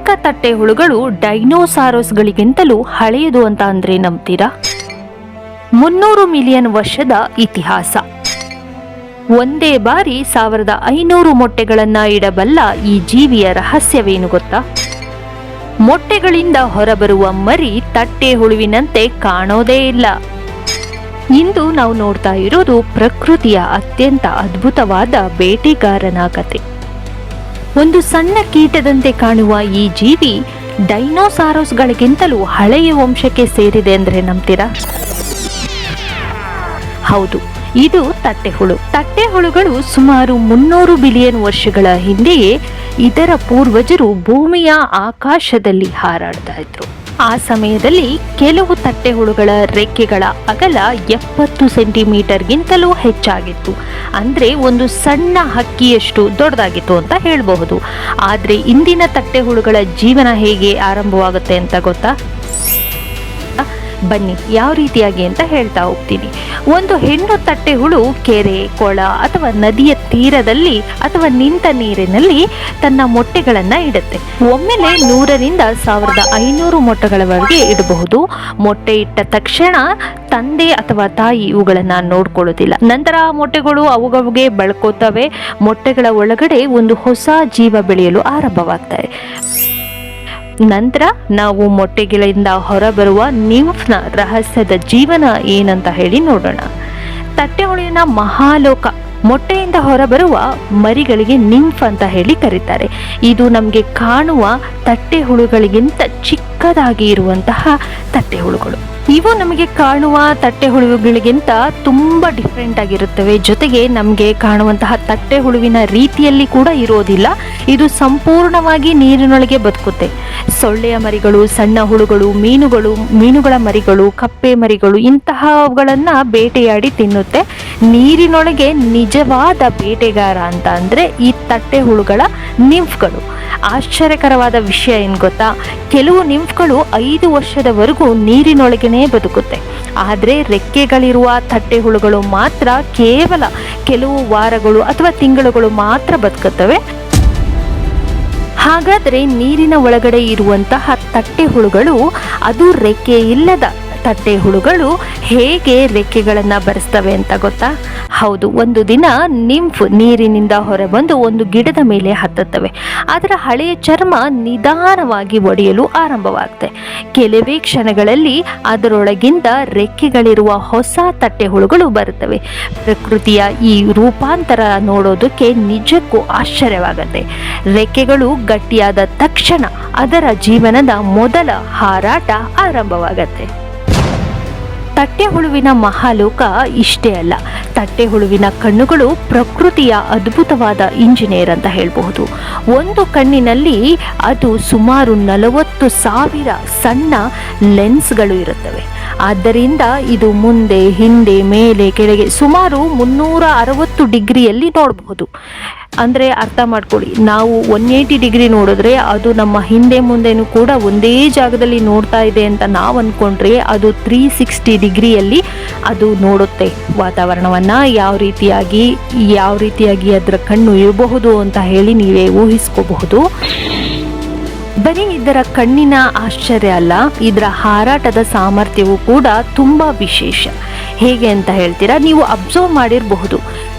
ಚಿಕ್ಕ ತಟ್ಟೆ ಹುಳುಗಳು ಡೈನೋಸಾರಸ್ಗಳಿಗಿಂತಲೂ ಹಳೆಯದು ಅಂತ ಅಂದ್ರೆ ನಂಬ್ತೀರಾ? 300 ಮಿಲಿಯನ್ ವರ್ಷದ ಇತಿಹಾಸ. ಒಂದೇ ಬಾರಿ 1500 ಮೊಟ್ಟೆಗಳನ್ನ ಇಡಬಲ್ಲ ಈ ಜೀವಿಯ ರಹಸ್ಯವೇನು ಗೊತ್ತಾ? ಮೊಟ್ಟೆಗಳಿಂದ ಹೊರಬರುವ ಮರಿ ತಟ್ಟೆ ಹುಳುವಿನಂತೆ ಕಾಣೋದೇ ಇಲ್ಲ. ಇಂದು ನಾವು ನೋಡ್ತಾ ಇರೋದು ಪ್ರಕೃತಿಯ ಅತ್ಯಂತ ಅದ್ಭುತವಾದ ಬೇಟೆಗಾರನ ಕತೆ. ಒಂದು ಸಣ್ಣ ಕೀಟದಂತೆ ಕಾಣುವ ಈ ಜೀವಿ ಡೈನೋಸಾರಸ್ಗಳಿಗಿಂತಲೂ ಹಳೆಯ ವಂಶಕ್ಕೆ ಸೇರಿದೆ ಅಂದ್ರೆ ನಂಬ್ತೀರಾ? ಹೌದು, ಇದು ತಟ್ಟೆಹುಳು. ತಟ್ಟೆಹುಳುಗಳು ಸುಮಾರು 300 ಬಿಲಿಯನ್ ವರ್ಷಗಳ ಹಿಂದೆಯೇ ಇದರ ಪೂರ್ವಜರು ಭೂಮಿಯ ಆಕಾಶದಲ್ಲಿ ಹಾರಾಡ್ತಾ ಇದ್ರು. ಆ ಸಮಯದಲ್ಲಿ ಕೆಲವು ತಟ್ಟೆಹುಳುಗಳ ರೆಕ್ಕೆಗಳ ಅಗಲ 70 ಸೆಂಟಿಮೀಟರ್ಗಿಂತಲೂ ಹೆಚ್ಚಾಗಿತ್ತು. ಅಂದ್ರೆ ಒಂದು ಸಣ್ಣ ಹಕ್ಕಿಯಷ್ಟು ದೊಡ್ಡದಾಗಿತ್ತು ಅಂತ ಹೇಳಬಹುದು. ಆದ್ರೆ ಇಂದಿನ ತಟ್ಟೆಹುಳುಗಳ ಜೀವನ ಹೇಗೆ ಆರಂಭವಾಗುತ್ತೆ ಅಂತ ಗೊತ್ತಾ? ಬನ್ನಿ ಯಾವ ರೀತಿಯಾಗಿ ಅಂತ ಹೇಳ್ತಾ ಹೋಗ್ತೀನಿ. ಒಂದು ಹೆಣ್ಣು ತಟ್ಟೆಹುಳು ಕೆರೆ, ಕೊಳ ಅಥವಾ ನದಿಯ ತೀರದಲ್ಲಿ ಅಥವಾ ನಿಂತ ನೀರಿನಲ್ಲಿ ತನ್ನ ಮೊಟ್ಟೆಗಳನ್ನ ಇಡುತ್ತೆ. ಒಮ್ಮೆಲೆ 100ರಿಂದ 1500 ಮೊಟ್ಟೆಗಳವರೆಗೆ ಇಡಬಹುದು. ಮೊಟ್ಟೆ ಇಟ್ಟ ತಕ್ಷಣ ತಂದೆ ಅಥವಾ ತಾಯಿ ಇವುಗಳನ್ನ ನೋಡ್ಕೊಳ್ಳೋದಿಲ್ಲ. ನಂತರ ಆ ಮೊಟ್ಟೆಗಳು ಅವುಗಳಿಗೆ ಬೆಳ್ಕೋತವೆ. ಮೊಟ್ಟೆಗಳ ಒಳಗಡೆ ಒಂದು ಹೊಸ ಜೀವ ಬೆಳೆಯಲು ಆರಂಭವಾಗ್ತದೆ. ನಂತರ ನಾವು ಮೊಟ್ಟೆಗಳಿಂದ ಹೊರಬರುವ ನಿಂಫ್ನ ರಹಸ್ಯದ ಜೀವನ ಏನಂತ ಹೇಳಿ ನೋಡೋಣ. ತಟ್ಟೆಹುಳುವಿನ ಮಹಾಲೋಕ. ಮೊಟ್ಟೆಯಿಂದ ಹೊರಬರುವ ಮರಿಗಳಿಗೆ ನಿಂಫ್ ಅಂತ ಹೇಳಿ ಕರೀತಾರೆ. ಇದು ನಮಗೆ ಕಾಣುವ ತಟ್ಟೆಹುಳುಗಳಿಗಿಂತ ಚಿಕ್ಕದಾಗಿ ಇರುವಂತಹ ತಟ್ಟೆಹುಳುಗಳು. ಇವು ನಮಗೆ ಕಾಣುವ ತಟ್ಟೆಹುಳುಗಳಿಗಿಂತ ತುಂಬಾ ಡಿಫ್ರೆಂಟ್ ಆಗಿರುತ್ತವೆ. ಜೊತೆಗೆ ನಮಗೆ ಕಾಣುವಂತಹ ತಟ್ಟೆಹುಳುವಿನ ರೀತಿಯಲ್ಲಿ ಕೂಡ ಇರೋದಿಲ್ಲ. ಇದು ಸಂಪೂರ್ಣವಾಗಿ ನೀರಿನೊಳಗೆ ಬದುಕುತ್ತೆ. ಸೊಳ್ಳೆಯ ಮರಿಗಳು, ಸಣ್ಣ ಹುಳುಗಳು, ಮೀನುಗಳ ಮರಿಗಳು, ಕಪ್ಪೆ ಮರಿಗಳು ಇಂತಹವುಗಳನ್ನ ಬೇಟೆಯಾಡಿ ತಿನ್ನುತ್ತೆ. ನೀರಿನೊಳಗೆ ನಿಜವಾದ ಬೇಟೆಗಾರ ಅಂತ ಅಂದ್ರೆ ಈ ತಟ್ಟೆಹುಳುಗಳ ನಿಂಫ್ಗಳು. ಆಶ್ಚರ್ಯಕರವಾದ ವಿಷಯ ಏನು ಗೊತ್ತಾ? ಕೆಲವು ನಿಂಫ್ಗಳು 5 ವರ್ಷದವರೆಗೂ ನೀರಿನೊಳಗೇನೆ ಬದುಕುತ್ತೆ. ಆದರೆ ರೆಕ್ಕೆಗಳಿರುವ ತಟ್ಟೆಹುಳುಗಳು ಮಾತ್ರ ಕೇವಲ ಕೆಲವು ವಾರಗಳು ಅಥವಾ ತಿಂಗಳುಗಳು ಮಾತ್ರ ಬದುಕುತ್ತವೆ. ಹಾಗಾದರೆ ನೀರಿನ ಒಳಗಡೆ ಇರುವಂತಹ ತಟ್ಟೆಹುಳುಗಳು, ಅದು ರೆಕ್ಕೆ ಇಲ್ಲದ ತಟ್ಟೆಹುಳುಗಳು ಹೇಗೆ ರೆಕ್ಕೆಗಳನ್ನು ಬರೆಸ್ತವೆ ಅಂತ ಗೊತ್ತಾ? ಹೌದು, ಒಂದು ದಿನ ನಿಂಫ್ ನೀರಿನಿಂದ ಹೊರಬಂದು ಒಂದು ಗಿಡದ ಮೇಲೆ ಹತ್ತುತ್ತವೆ. ಅದರ ಹಳೆಯ ಚರ್ಮ ನಿಧಾನವಾಗಿ ಒಡೆಯಲು ಆರಂಭವಾಗುತ್ತೆ. ಕೆಲವೇ ಕ್ಷಣಗಳಲ್ಲಿ ಅದರೊಳಗಿಂದ ರೆಕ್ಕೆಗಳಿರುವ ಹೊಸ ತಟ್ಟೆಹುಳುಗಳು ಬರುತ್ತವೆ. ಪ್ರಕೃತಿಯ ಈ ರೂಪಾಂತರ ನೋಡೋದಕ್ಕೆ ನಿಜಕ್ಕೂ ಆಶ್ಚರ್ಯವಾಗುತ್ತೆ. ರೆಕ್ಕೆಗಳು ಗಟ್ಟಿಯಾದ ತಕ್ಷಣ ಅದರ ಜೀವನದ ಮೊದಲ ಹಾರಾಟ ಆರಂಭವಾಗತ್ತೆ. ತಟ್ಟೆಹುಳುವಿನ ಮಹಾಲೋಕ ಇಷ್ಟೇ ಅಲ್ಲ. ತಟ್ಟೆಹುಳುವಿನ ಕಣ್ಣುಗಳು ಪ್ರಕೃತಿಯ ಅದ್ಭುತವಾದ ಇಂಜಿನಿಯರ್ ಅಂತ ಹೇಳಬಹುದು. ಒಂದು ಕಣ್ಣಿನಲ್ಲಿ ಅದು ಸುಮಾರು 40,000 ಸಣ್ಣ ಲೆನ್ಸ್ಗಳು ಇರುತ್ತವೆ. ಆದ್ದರಿಂದ ಇದು ಮುಂದೆ, ಹಿಂದೆ, ಮೇಲೆ, ಕೆಳಗೆ ಸುಮಾರು 360 ಡಿಗ್ರಿಯಲ್ಲಿ ನೋಡಬಹುದು. ಅಂದರೆ ಅರ್ಥ ಮಾಡ್ಕೊಳ್ಳಿ, ನಾವು 180 ಡಿಗ್ರಿ ನೋಡಿದ್ರೆ ಅದು ನಮ್ಮ ಹಿಂದೆ ಮುಂದೆನೂ ಕೂಡ ಒಂದೇ ಜಾಗದಲ್ಲಿ ನೋಡ್ತಾ ಇದೆ ಅಂತ ನಾವು ಅಂದ್ಕೊಂಡ್ರೆ, ಅದು 360 ಡಿಗ್ರಿಯಲ್ಲಿ ಅದು ನೋಡುತ್ತೆ ವಾತಾವರಣವನ್ನು. ಯಾವ ರೀತಿಯಾಗಿ ಅದರ ಕಣ್ಣು ಇರಬಹುದು ಅಂತ ಹೇಳಿ ನೀವೇ ಊಹಿಸ್ಕೋಬಹುದು. ಬರೀ ಇದರ ಕಣ್ಣಿನ ಆಶ್ಚರ್ಯ ಅಲ್ಲ, ಇದರ ಹಾರಾಟದ ಸಾಮರ್ಥ್ಯವು ಕೂಡ ತುಂಬಾ ವಿಶೇಷ. ಹೇಗೆ ಅಂತ ಹೇಳ್ತೀರಾ? ನೀವು ಅಬ್ಸರ್ವ್ ಮಾಡಿರಬಹುದು,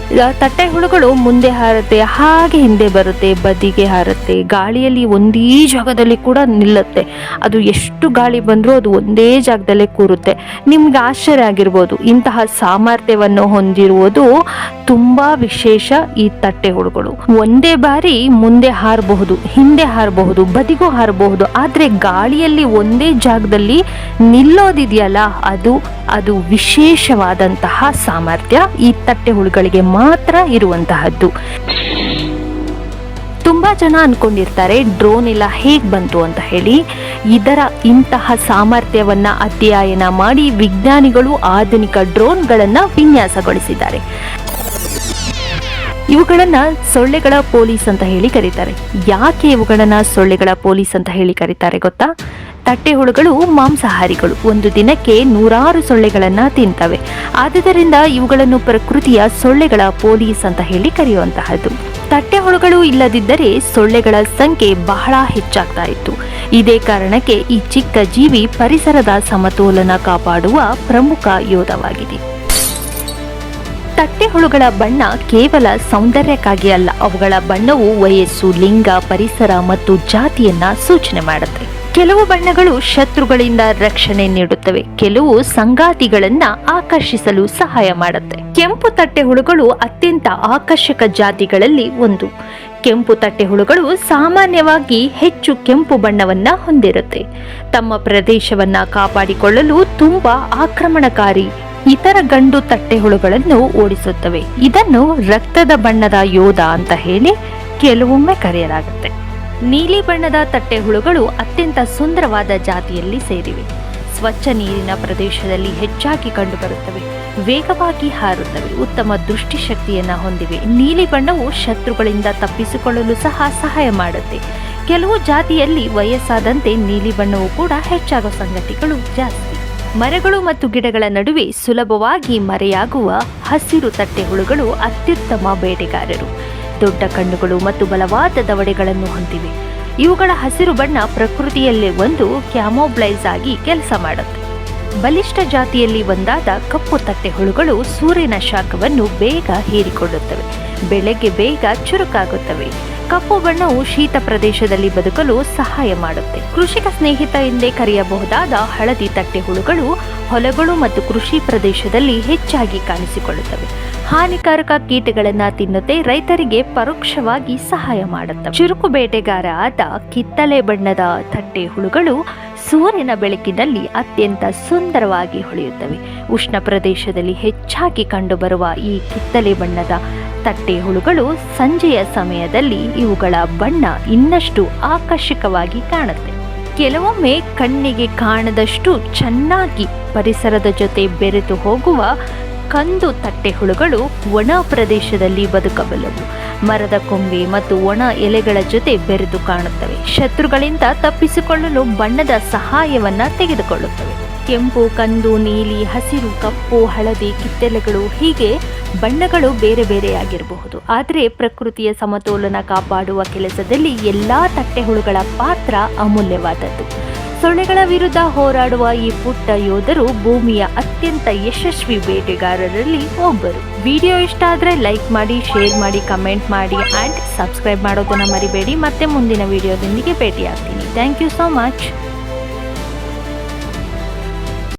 ತಟ್ಟೆಹುಳುಗಳು ಮುಂದೆ ಹಾರುತ್ತೆ, ಹಾಗೆ ಹಿಂದೆ ಬರುತ್ತೆ, ಬದಿಗೆ ಹಾರುತ್ತೆ, ಗಾಳಿಯಲ್ಲಿ ಒಂದೇ ಜಾಗದಲ್ಲಿ ಕೂಡ ನಿಲ್ಲುತ್ತೆ. ಅದು ಎಷ್ಟು ಗಾಳಿ ಬಂದರೂ ಅದು ಒಂದೇ ಜಾಗದಲ್ಲೇ ಕೂರುತ್ತೆ. ನಿಮ್ಗೆ ಆಶ್ಚರ್ಯ ಆಗಿರ್ಬೋದು. ಇಂತಹ ಸಾಮರ್ಥ್ಯವನ್ನು ಹೊಂದಿರುವುದು ತುಂಬಾ ವಿಶೇಷ ಈ ತಟ್ಟೆಹುಳುಗಳು. ಒಂದೇ ಬಾರಿ ಮುಂದೆ ಹಾರಬಹುದು, ಹಿಂದೆ ಹಾರಬಹುದು, ಬದಿಗೂ ಹಾರಬಹುದು. ಆದರೆ ಗಾಳಿಯಲ್ಲಿ ಒಂದೇ ಜಾಗದಲ್ಲಿ ನಿಲ್ಲೋದಿದೆಯಲ್ಲ, ಅದು ವಿಶೇಷವಾದಂತಹ ಸಾಮರ್ಥ್ಯ ಈ ತಟ್ಟೆಹುಳುಗಳಿಗೆ ಮಾತ್ರ ಇರುವಂತಹದ್ದು. ತುಂಬಾ ಜನ ಅನ್ಕೊಂಡಿರ್ತಾರೆ ಡ್ರೋನ್ ಎಲ್ಲ ಹೇಗೆ ಬಂತು ಅಂತ ಹೇಳಿ. ಇಂತಹ ಸಾಮರ್ಥ್ಯವನ್ನ ಅಧ್ಯಯನ ಮಾಡಿ ವಿಜ್ಞಾನಿಗಳು ಆಧುನಿಕ ಡ್ರೋನ್ಗಳನ್ನ ವಿನ್ಯಾಸಗೊಳಿಸಿದ್ದಾರೆ. ಇವುಗಳನ್ನ ಸೊಳ್ಳೆಗಳ ಪೊಲೀಸ್ ಅಂತ ಹೇಳಿ ಕರೀತಾರೆ. ಯಾಕೆ ಇವುಗಳನ್ನ ಸೊಳ್ಳೆಗಳ ಪೊಲೀಸ್ ಅಂತ ಹೇಳಿ ಕರೀತಾರೆ ಗೊತ್ತಾ? ತಟ್ಟೆಹುಳುಗಳು ಮಾಂಸಾಹಾರಿಗಳು. ಒಂದು ದಿನಕ್ಕೆ 100 ಸೊಳ್ಳೆಗಳನ್ನ ತಿಂತವೆ. ಆದುದರಿಂದ ಇವುಗಳನ್ನು ಪ್ರಕೃತಿಯ ಸೊಳ್ಳೆಗಳ ಪೊಲೀಸ್ ಅಂತ ಹೇಳಿ ಕರೆಯುವಂತಹದ್ದು. ತಟ್ಟೆಹುಳುಗಳು ಇಲ್ಲದಿದ್ದರೆ ಸೊಳ್ಳೆಗಳ ಸಂಖ್ಯೆ ಬಹಳ ಹೆಚ್ಚಾಗ್ತಾ ಇತ್ತು. ಇದೇ ಕಾರಣಕ್ಕೆ ಈ ಚಿಕ್ಕ ಜೀವಿ ಪರಿಸರದ ಸಮತೋಲನ ಕಾಪಾಡುವ ಪ್ರಮುಖ ಯೋಧವಾಗಿದೆ. ತಟ್ಟೆಹುಳುಗಳ ಬಣ್ಣ ಕೇವಲ ಸೌಂದರ್ಯಕ್ಕಾಗಿ ಅಲ್ಲ, ಅವುಗಳ ಬಣ್ಣವು ವಯಸ್ಸು, ಲಿಂಗ, ಪರಿಸರ ಮತ್ತು ಜಾತಿಯನ್ನ ಸೂಚನೆ ಮಾಡುತ್ತೆ. ಕೆಲವು ಬಣ್ಣಗಳು ಶತ್ರುಗಳಿಂದ ರಕ್ಷಣೆ ನೀಡುತ್ತವೆ, ಕೆಲವು ಸಂಗಾತಿಗಳನ್ನ ಆಕರ್ಷಿಸಲು ಸಹಾಯ ಮಾಡುತ್ತೆ. ಕೆಂಪು ತಟ್ಟೆಹುಳುಗಳು ಅತ್ಯಂತ ಆಕರ್ಷಕ ಜಾತಿಗಳಲ್ಲಿ ಒಂದು. ಕೆಂಪು ತಟ್ಟೆಹುಳುಗಳು ಸಾಮಾನ್ಯವಾಗಿ ಹೆಚ್ಚು ಕೆಂಪು ಬಣ್ಣವನ್ನ ಹೊಂದಿರುತ್ತೆ. ತಮ್ಮ ಪ್ರದೇಶವನ್ನ ಕಾಪಾಡಿಕೊಳ್ಳಲು ತುಂಬಾ ಆಕ್ರಮಣಕಾರಿ ಇತರ ಗಂಡು ತಟ್ಟೆಹುಳುಗಳನ್ನು ಓಡಿಸುತ್ತವೆ. ಇದನ್ನು ರಕ್ತದ ಬಣ್ಣದ ಯೋಧ ಅಂತ ಹೇಳಿ ಕೆಲವೊಮ್ಮೆ ಕರೆಯಲಾಗುತ್ತೆ. ನೀಲಿ ಬಣ್ಣದ ತಟ್ಟೆಹುಳುಗಳು ಅತ್ಯಂತ ಸುಂದರವಾದ ಜಾತಿಯಲ್ಲಿ ಸೇರಿವೆ. ಸ್ವಚ್ಛ ನೀರಿನ ಪ್ರದೇಶದಲ್ಲಿ ಹೆಚ್ಚಾಗಿ ಕಂಡುಬರುತ್ತವೆ. ವೇಗವಾಗಿ ಹಾರುತ್ತವೆ, ಉತ್ತಮ ದೃಷ್ಟಿಶಕ್ತಿಯನ್ನ ಹೊಂದಿವೆ. ನೀಲಿ ಬಣ್ಣವು ಶತ್ರುಗಳಿಂದ ತಪ್ಪಿಸಿಕೊಳ್ಳಲು ಸಹ ಸಹಾಯ ಮಾಡುತ್ತೆ. ಕೆಲವು ಜಾತಿಯಲ್ಲಿ ವಯಸ್ಸಾದಂತೆ ನೀಲಿ ಬಣ್ಣವು ಕೂಡ ಹೆಚ್ಚಾಗುವ ಸಂಗತಿಗಳು ಜಾಸ್ತಿ. ಮರಗಳು ಮತ್ತು ಗಿಡಗಳ ನಡುವೆ ಸುಲಭವಾಗಿ ಮರೆಯಾಗುವ ಹಸಿರು ತಟ್ಟೆಹುಳುಗಳು ಅತ್ಯುತ್ತಮ ಬೇಟೆಗಾರರು. ದೊಡ್ಡ ಕಣ್ಣುಗಳು ಮತ್ತು ಬಲವಾದ ದವಡೆಗಳನ್ನು ಹೊಂದಿವೆ. ಇವುಗಳ ಹಸಿರು ಬಣ್ಣ ಪ್ರಕೃತಿಯಲ್ಲೇ ಒಂದು ಕ್ಯಾಮೋಫ್ಲೇಜ್ ಆಗಿ ಕೆಲಸ ಮಾಡುತ್ತೆ. ಬಲಿಷ್ಠ ಜಾತಿಯಲ್ಲಿ ಒಂದಾದ ಕಪ್ಪು ತಟ್ಟೆಹುಳುಗಳು ಸೂರ್ಯನ ಶಾಖವನ್ನು ಬೇಗ ಹೀರಿಕೊಳ್ಳುತ್ತವೆ. ಬೆಳಗ್ಗೆ ಬೇಗ ಚುರುಕಾಗುತ್ತವೆ. ಕಪ್ಪು ಬಣ್ಣವು ಶೀತ ಪ್ರದೇಶದಲ್ಲಿ ಬದುಕಲು ಸಹಾಯ ಮಾಡುತ್ತೆ. ಕೃಷಿಕ ಸ್ನೇಹಿತ ಎಂದೇ ಕರೆಯಬಹುದಾದ ಹಳದಿ ತಟ್ಟೆಹುಳುಗಳು ಹೊಲಗಳು ಮತ್ತು ಕೃಷಿ ಪ್ರದೇಶದಲ್ಲಿ ಹೆಚ್ಚಾಗಿ ಕಾಣಿಸಿಕೊಳ್ಳುತ್ತವೆ. ಹಾನಿಕಾರಕ ಕೀಟಗಳನ್ನ ತಿನ್ನುತ್ತೆ ರೈತರಿಗೆ ಪರೋಕ್ಷವಾಗಿ ಸಹಾಯ ಮಾಡುತ್ತವೆ. ಚುರುಕು ಬೇಟೆಗಾರ ಆದ ಕಿತ್ತಳೆ ಬಣ್ಣದ ತಟ್ಟೆಹುಳುಗಳು ಸೂರ್ಯನ ಬೆಳಕಿನಲ್ಲಿ ಅತ್ಯಂತ ಸುಂದರವಾಗಿ ಹೊಳೆಯುತ್ತವೆ. ಉಷ್ಣ ಪ್ರದೇಶದಲ್ಲಿ ಹೆಚ್ಚಾಗಿ ಕಂಡುಬರುವ ಈ ಕಿತ್ತಳೆ ಬಣ್ಣದ ತಟ್ಟೆಹುಳುಗಳು ಸಂಜೆಯ ಸಮಯದಲ್ಲಿ ಇವುಗಳ ಬಣ್ಣ ಇನ್ನಷ್ಟು ಆಕರ್ಷಕವಾಗಿ ಕಾಣುತ್ತೆ. ಕೆಲವೊಮ್ಮೆ ಕಣ್ಣಿಗೆ ಕಾಣದಷ್ಟು ಚೆನ್ನಾಗಿ ಪರಿಸರದ ಜೊತೆ ಬೆರೆತು ಹೋಗುವ ಕಂದು ತಟ್ಟೆಹುಳುಗಳು ಒಣ ಪ್ರದೇಶದಲ್ಲಿ ಬದುಕಬಲ್ಲವು. ಮರದ ಕೊಂಬೆ ಮತ್ತು ಒಣ ಎಲೆಗಳ ಜೊತೆ ಬೆರೆತು ಕಾಣುತ್ತವೆ. ಶತ್ರುಗಳಿಂದ ತಪ್ಪಿಸಿಕೊಳ್ಳಲು ಬಣ್ಣದ ಸಹಾಯವನ್ನ ತೆಗೆದುಕೊಳ್ಳುತ್ತವೆ. ಕೆಂಪು, ಕಂದು, ನೀಲಿ, ಹಸಿರು, ಕಪ್ಪು, ಹಳದಿ, ಕಿತ್ತಳೆಗಳು ಹೀಗೆ ಬಣ್ಣಗಳು ಬೇರೆ ಬೇರೆಯಾಗಿರಬಹುದು. ಆದರೆ ಪ್ರಕೃತಿಯ ಸಮತೋಲನ ಕಾಪಾಡುವ ಕೆಲಸದಲ್ಲಿ ಎಲ್ಲಾ ತಟ್ಟೆಹುಳುಗಳ ಪಾತ್ರ ಅಮೂಲ್ಯವಾದದ್ದು. ಸೊಳ್ಳೆಗಳ ವಿರುದ್ಧ ಹೋರಾಡುವ ಈ ಪುಟ್ಟ ಯೋಧರು ಭೂಮಿಯ ಅತ್ಯಂತ ಯಶಸ್ವಿ ಬೇಟೆಗಾರರಲ್ಲಿ ಒಬ್ಬರು. ವಿಡಿಯೋ ಇಷ್ಟ ಆದರೆ ಲೈಕ್ ಮಾಡಿ, ಶೇರ್ ಮಾಡಿ, ಕಮೆಂಟ್ ಮಾಡಿ ಆ್ಯಂಡ್ ಸಬ್ಸ್ಕ್ರೈಬ್ ಮಾಡೋದನ್ನ ಮರಿಬೇಡಿ. ಮತ್ತೆ ಮುಂದಿನ ವಿಡಿಯೋದೊಂದಿಗೆ ಭೇಟಿಯಾಗ್ತೀನಿ. Thank you so much.